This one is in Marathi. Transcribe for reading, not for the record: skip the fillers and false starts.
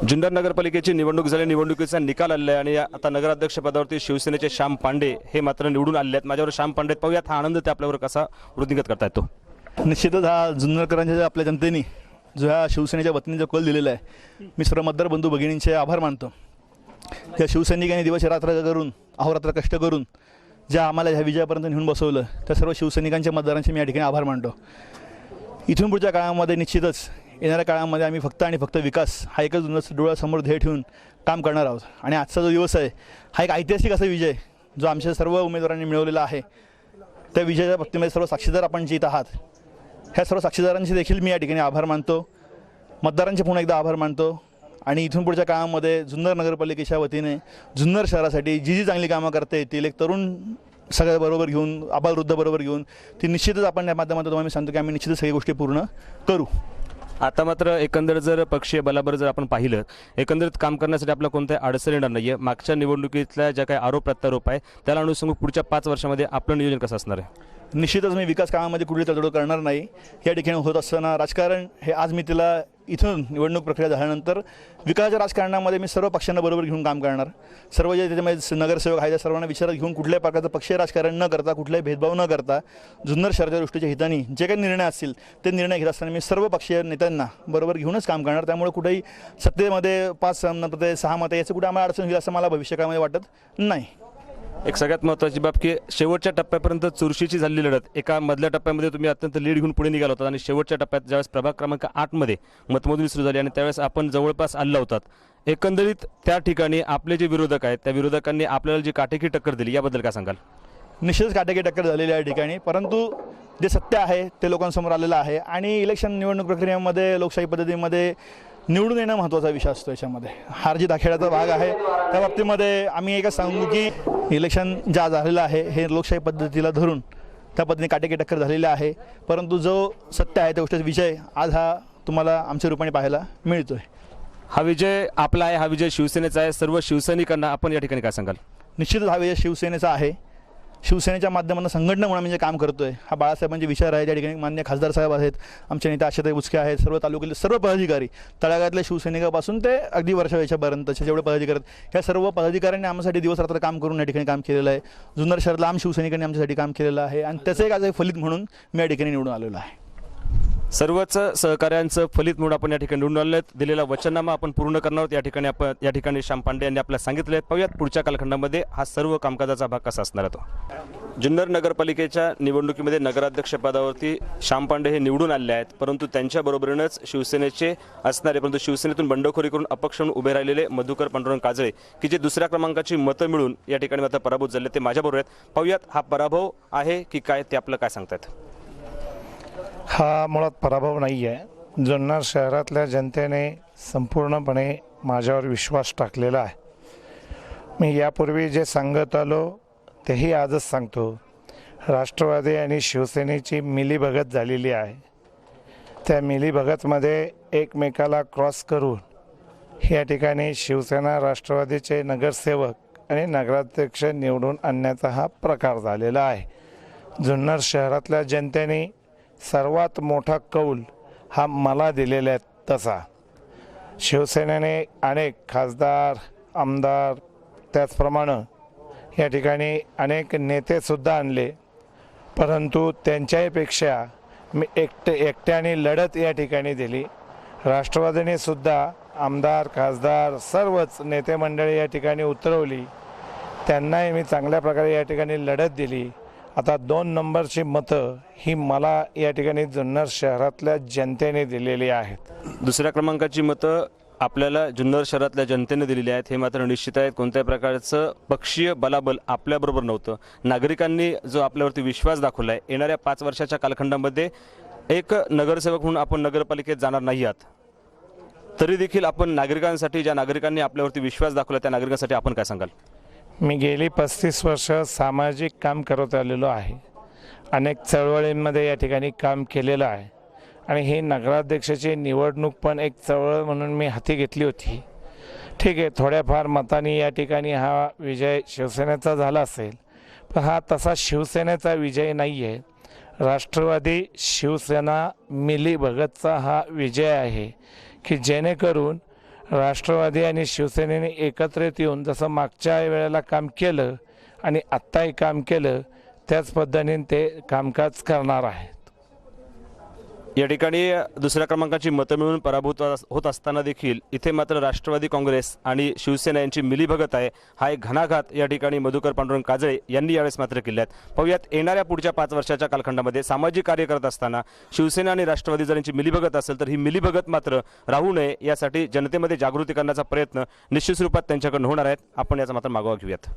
जुन्नर नगरपालिकेची निवडणूक झाली, निवडणुकीचा निकाल आलेला आहे आणि आता नगराध्यक्ष पदावरती शिवसेनेचे श्याम पांडे हे मात्र निवडून आले आहेत। माझ्यावर श्याम पांडे पाहूयात हा आनंद ते आपल्यावर कसा वृद्धिंगत करता येतो। निश्चितच हा जुन्नरकरांच्या आपल्या जनतेने जो ह्या शिवसेनेच्या वतीने जो कल दिलेला आहे, मी सर्व मतदार बंधू भगिनींचे आभार मानतो। या शिवसैनिकांनी दिवस रात्र करून अहोरात्र कष्ट करून ज्या आम्हाला ह्या विजयापर्यंत नेऊन बसवलं त्या सर्व शिवसैनिकांच्या मतदारांचे मी या ठिकाणी आभार मानतो। इथून पुढच्या काळामध्ये निश्चितच येणाऱ्या काळामध्ये आम्ही फक्त आणि फक्त विकास हा एकच डोळ्यासमोर ध्येय ठेवून काम करणार आहोत। आणि आजचा जो दिवस आहे हा एक ऐतिहासिक असा विजय जो आमच्या सर्व उमेदवारांनी मिळवलेला आहे। त्या विजयाच्या बाबतीमध्ये सर्व साक्षीदार आपण जे इथं आहात, ह्या सर्व साक्षीदारांचे देखील मी या ठिकाणी आभार मानतो, मतदारांचे पुन्हा एकदा आभार मानतो। आणि इथून पुढच्या काळामध्ये जुन्नर नगरपालिकेच्या वतीने जुन्नर शहरासाठी जी चांगली कामं करता येतील, एक तरुण सगळ्या बरोबर घेऊन आबालवृद्ध बरोबर घेऊन ती निश्चितच आपण या माध्यमातून तुम्हाला मी सांगतो की आम्ही निश्चितच सगळी गोष्टी पूर्ण करू। आता मात्र एकंदर जर पक्षीय बलाबर जर आपण पाहिलं, एकंदरीत काम करण्यासाठी आपला कोणत्याही अडचण येणार नाही आहे। मागच्या निवडणुकीतल्या ज्या काही आरोप प्रत्यारोप आहे त्याला अनुसरून पुढच्या 5 वर्षामध्ये आपलं नियोजन कसं असणार आहे? निश्चितच मी विकास कामामध्ये कुठली तडजोड करणार नाही। या ठिकाणी होत असताना राजकारण हे आज मी तिला इथून निवडणूक प्रक्रिया झाल्यानंतर विकासाच्या राजकारणामध्ये मी सर्व पक्षांना बरोबर घेऊन काम करणार। सर्व जे त्याच्यामध्ये नगरसेवक आहेत त्या सर्वांना विचारात घेऊन कुठल्याही प्रकारचं पक्षीय राजकारण न करता, कुठलाही भेदभाव न करता जुन्नर शहराच्या दृष्टीच्या हिताने जे काही निर्णय असतील ते निर्णय घेत असताना मी सर्व पक्षीय नेत्यांना बरोबर घेऊनच काम करणार। त्यामुळे कुठेही सत्तेमध्ये 5 मते 6 मते याचं कुठे आम्हाला अडचण होईल असं मला भविष्यकाळामध्ये वाटत नाही। एक सगळ्यात महत्त्वाची बाब की शेवटच्या टप्प्यापर्यंत चुरशीची झालेली लढत, एका मधल्या टप्प्यामध्ये तुम्ही अत्यंत लीड घेऊन पुढे निघाला होता आणि शेवटच्या टप्प्यात ज्यावेळेस प्रभाग क्रमांक 8 मध्ये मतमोजणी सुरू झाली आणि त्यावेळेस आपण जवळपास आला होतात। एकंदरीत त्या ठिकाणी आपले जे विरोधक आहेत त्या विरोधकांनी आपल्याला जी काटेकी टक्कर दिली याबद्दल काय सांगाल? निश्चितच काटेकी टक्कर झालेली आहे ठिकाणी, परंतु जे सत्य आहे ते लोकांसमोर आलेलं आहे। आणि इलेक्शन निवडणूक प्रक्रियेमध्ये लोकशाही पद्धतीमध्ये निवडून येणं महत्त्वाचा विषय असतो। याच्यामध्ये हार जीत हा खेळाचा भाग आहे। त्या बाबतीमध्ये आम्ही एकच सांगू की इलेक्शन ज्या झालेलं आहे हे लोकशाही पद्धतीला धरून त्या पद्धतीने काटेकी टक्कर झालेली आहे, परंतु जो सत्य आहे त्या गोष्टीचा विजय आज हा तुम्हाला आमच्या रूपाने पाहायला मिळतोय। हा विजय आपला आहे, हा विजय शिवसेनेचा आहे। सर्व शिवसैनिकांना आपण या ठिकाणी काय सांगाल? निश्चितच हा विजय शिवसेनेचा आहे। शिवसेनेच्या माध्यमातून संघटना म्हणून म्हणजे काम करतोय हा बाळासाहेबांचे विचार आहे। त्या ठिकाणी मान्य खासदार साहेब आहेत, आमचे नेते आशाताई बुचके आहेत, सर्व तालुक्यातले सर्व पदाधिकारी तळागाळातल्या शिवसैनिकापासून ते अगदी वर्षापर्यंतचे जेवढे पदाधिकारी आहेत ह्या सर्व पदाधिकाऱ्यांनी आमच्यासाठी दिवस रात्र काम करून या ठिकाणी काम केलेलं आहे। जुन्नर शहरातल्या आम शिवसैनिकांनी आमच्यासाठी काम केलेलं आहे आणि त्याचं एक आज एक फलित म्हणून मी या ठिकाणी निवडून आलेलो आहे। सर्वच सहकार्यांचं फलित म्हणून आपण या ठिकाणी निवडून आलेलो आहेत। दिलेला वचननामा आपण पूर्ण करणार आहोत। या ठिकाणी श्याम पांडे यांनी आपल्याला सांगितले आहे। पाहूयात पुढच्या कालखंडामध्ये हा सर्व कामकाजाचा भाग कसा असणार आहे तो। जुन्नर नगरपालिकेच्या निवडणुकीमध्ये नगराध्यक्ष पदावरती श्याम पांडे हे निवडून आले आहेत, परंतु त्यांच्या बरोबरीनंच शिवसेनेचे असणारे परंतु शिवसेनेतून बंडखोरी करून अपक्ष म्हणून उभे राहिलेले मधुकर पांडुरंग काजळे की जे दुसऱ्या क्रमांकाची मतं मिळून या ठिकाणी मात्र पराभूत झाले, ते माझ्याबरोबर आहेत। पाहूयात हा पराभव आहे की काय ते आपलं काय सांगतात? हा मुळात पराभव नाही आहे। जुन्नर शहरातल्या जनतेने संपूर्णपणे माझ्यावर विश्वास टाकलेला आहे। मी यापूर्वी जे सांगत आलो तेही आजच सांगतो, राष्ट्रवादी आणि शिवसेनेची मिलीभगत झालेली आहे। त्या मिलीभगतमध्ये एकमेकाला क्रॉस करून या ठिकाणी शिवसेना राष्ट्रवादीचे नगरसेवक आणि नगराध्यक्ष निवडून आणण्याचा हा प्रकार झालेला आहे। जुन्नर शहरातल्या जनतेने सर्वात मोठा कौल हा मला दिलेला आहे। तसा शिवसेनेने अनेक खासदार आमदार त्याचप्रमाणे या ठिकाणी अनेक नेतेसुद्धा आणले, परंतु त्यांच्यापेक्षा मी एकट्याने लढत या ठिकाणी दिली। राष्ट्रवादीने सुद्धा आमदार खासदार सर्वच नेते मंडळी या ठिकाणी उतरवली, त्यांनाही मी चांगल्या प्रकारे या ठिकाणी लढत दिली। आता 2 नंबरची मतं ही मला या ठिकाणी जुन्नर शहरातल्या जनतेने दिलेली आहेत। दुसऱ्या क्रमांकाची मतं आपल्याला जुन्नर शहरातल्या जनतेने दिलेली आहेत, हे मात्र निश्चित आहे। कोणत्याही प्रकारचं पक्षीय बलाबल आपल्याबरोबर नव्हतं। नागरिकांनी जो आपल्यावरती विश्वास दाखवला आहे, येणाऱ्या 5 वर्षाच्या कालखंडामध्ये एक नगरसेवक म्हणून आपण नगरपालिकेत जाणार नाही आहात, तरी देखील आपण नागरिकांसाठी ज्या नागरिकांनी आपल्यावरती विश्वास दाखवला त्या नागरिकांसाठी आपण काय सांगाल? मी गेली 35 वर्ष सामाजिक काम करत आलेलो आहे। अनेक चळवळींमध्ये या ठिकाणी काम केलेलं आहे आणि ही नगराध्यक्षाची निवडणूक पण एक चळवळ म्हणून मी हाती घेतली होती। ठीक आहे, थोड्याफार मतांनी या ठिकाणी हा विजय शिवसेनेचा झाला असेल, पण हा तसा शिवसेनेचा विजय नाही आहे। राष्ट्रवादी शिवसेना मिलीभगतचा हा विजय आहे की जेणेकरून राष्ट्रवादी आणि शिवसेनेने एकत्रित येऊन जसं मागच्या वेळेला काम केलं आणि आत्ताही काम केलं त्याच पद्धतीने ते कामकाज करणार आहेत. या ठिकाणी दुसऱ्या क्रमांकाची मतं मिळून पराभूत होत असताना देखील इथे मात्र राष्ट्रवादी काँग्रेस आणि शिवसेना यांची मिलीभगत आहे. हा एक घणाघात या ठिकाणी मधुकर पांडुरंग काजळे यांनी यावेळेस मात्र केल्यात. पाहूयात येणाऱ्या पुढच्या 5 वर्षाच्या कालखंडामध्ये सामाजिक कार्य करत असताना शिवसेना आणि राष्ट्रवादी जर यांची मिलीभगत असेल तर ही मिलीभगत मात्र राहू नये यासाठी जनतेमध्ये जागृती करण्याचा प्रयत्न निश्चित स्वरूपात त्यांच्याकडून होणार आहेत. आपण याचा मात्र मागोवा घेऊयात.